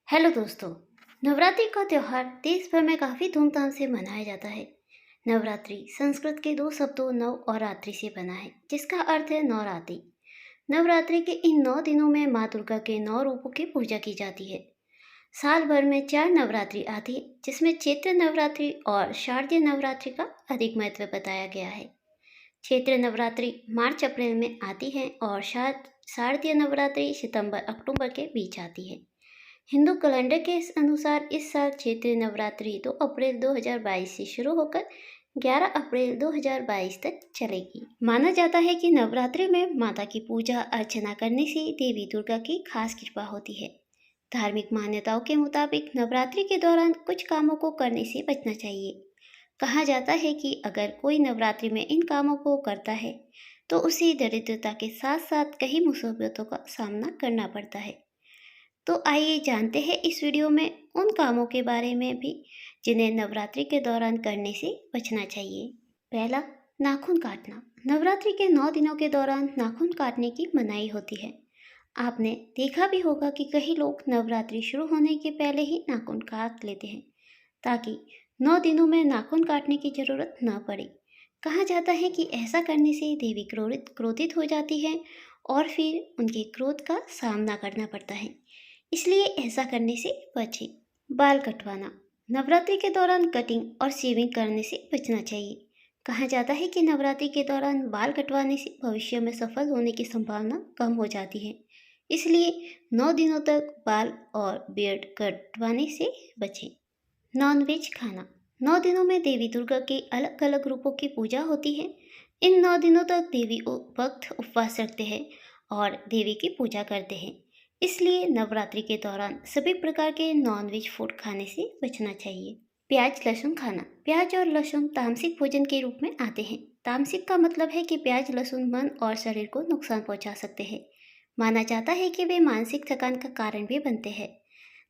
Hello दोस्तों। नवरात्रि का त्यौहार देश भर में काफ़ी धूमधाम से मनाया जाता है। नवरात्रि संस्कृत के दो शब्दों नव और रात्रि से बना है, जिसका अर्थ है नवरात्रि। नवरात्रि के इन 9 दिनों में माँ दुर्गा के 9 रूपों की पूजा की जाती है। साल भर में 4 नवरात्रि आती है, जिसमें चैत्र नवरात्रि और शारदीय नवरात्रि का अधिक महत्व बताया गया है। चैत्र नवरात्रि मार्च अप्रैल में आती है और शारदीय नवरात्रि सितंबर अक्टूबर के बीच आती है। हिंदू कैलेंडर के अनुसार इस साल चैत्र नवरात्रि 2 अप्रैल 2022 से शुरू होकर 11 अप्रैल 2022 तक चलेगी। माना जाता है कि नवरात्रि में माता की पूजा अर्चना करने से देवी दुर्गा की खास कृपा होती है। धार्मिक मान्यताओं के मुताबिक नवरात्रि के दौरान कुछ कामों को करने से बचना चाहिए। कहा जाता है कि अगर कोई नवरात्रि में इन कामों को करता है तो उसे दरिद्रता के साथ साथ कई मुसीबतों का सामना करना पड़ता है। तो आइए जानते हैं इस वीडियो में उन कामों के बारे में भी जिन्हें नवरात्रि के दौरान करने से बचना चाहिए। पहला, नाखून काटना। नवरात्रि के 9 दिनों के दौरान नाखून काटने की मनाही होती है। आपने देखा भी होगा कि कई लोग नवरात्रि शुरू होने के पहले ही नाखून काट लेते हैं, ताकि 9 दिनों में नाखून काटने की जरूरत न पड़े। कहा जाता है कि ऐसा करने से देवी क्रोधित हो जाती है और फिर उनके क्रोध का सामना करना पड़ता है, इसलिए ऐसा करने से बचें। बाल कटवाना। नवरात्रि के दौरान कटिंग और शेविंग करने से बचना चाहिए। कहा जाता है कि नवरात्रि के दौरान बाल कटवाने से भविष्य में सफल होने की संभावना कम हो जाती है, इसलिए 9 दिनों तक बाल और बियर्ड कटवाने से बचें। नॉनवेज खाना। 9 दिनों में देवी दुर्गा के अलग अलग रूपों की पूजा होती है। इन 9 दिनों तक देवी भक्त उपवास रखते हैं और देवी की पूजा करते हैं, इसलिए नवरात्रि के दौरान सभी प्रकार के नॉनवेज फूड खाने से बचना चाहिए। प्याज लहसुन खाना। प्याज और लहसुन तामसिक भोजन के रूप में आते हैं। तामसिक का मतलब है कि प्याज लहसुन मन और शरीर को नुकसान पहुंचा सकते हैं। माना जाता है कि वे मानसिक थकान का कारण भी बनते हैं।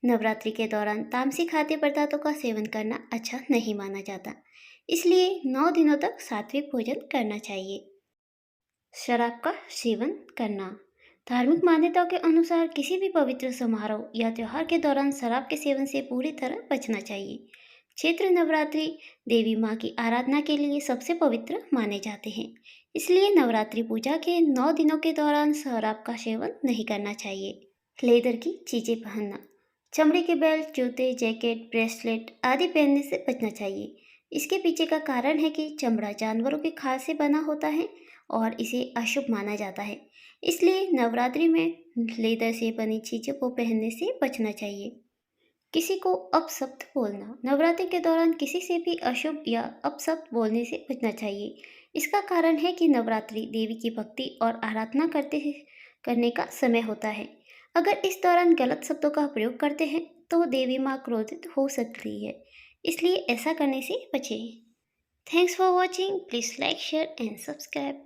नवरात्रि के दौरान तामसिक खाद्य पदार्थों का सेवन करना अच्छा नहीं माना जाता, इसलिए 9 दिनों तक सात्विक भोजन करना चाहिए। शराब का सेवन करना। धार्मिक मान्यताओं के अनुसार किसी भी पवित्र समारोह या त्योहार के दौरान शराब के सेवन से पूरी तरह बचना चाहिए। चैत्र नवरात्रि देवी माँ की आराधना के लिए सबसे पवित्र माने जाते हैं, इसलिए नवरात्रि पूजा के 9 दिनों के दौरान शराब का सेवन नहीं करना चाहिए। लेदर की चीज़ें पहनना। चमड़े के बेल्ट, जूते, जैकेट, ब्रेसलेट आदि पहनने से बचना चाहिए। इसके पीछे का कारण है कि चमड़ा जानवरों की खाल से बना होता है और इसे अशुभ माना जाता है, इसलिए नवरात्रि में लेदर से बनी चीज़ों को पहनने से बचना चाहिए। किसी को अपशब्द बोलना। नवरात्रि के दौरान किसी से भी अशुभ या अपशब्द बोलने से बचना चाहिए। इसका कारण है कि नवरात्रि देवी की भक्ति और आराधना करने का समय होता है। अगर इस दौरान गलत शब्दों का प्रयोग करते हैं तो देवी माँ क्रोधित हो सकती है, इसलिए ऐसा करने से बचें। Thanks for watching. Please like, share and subscribe.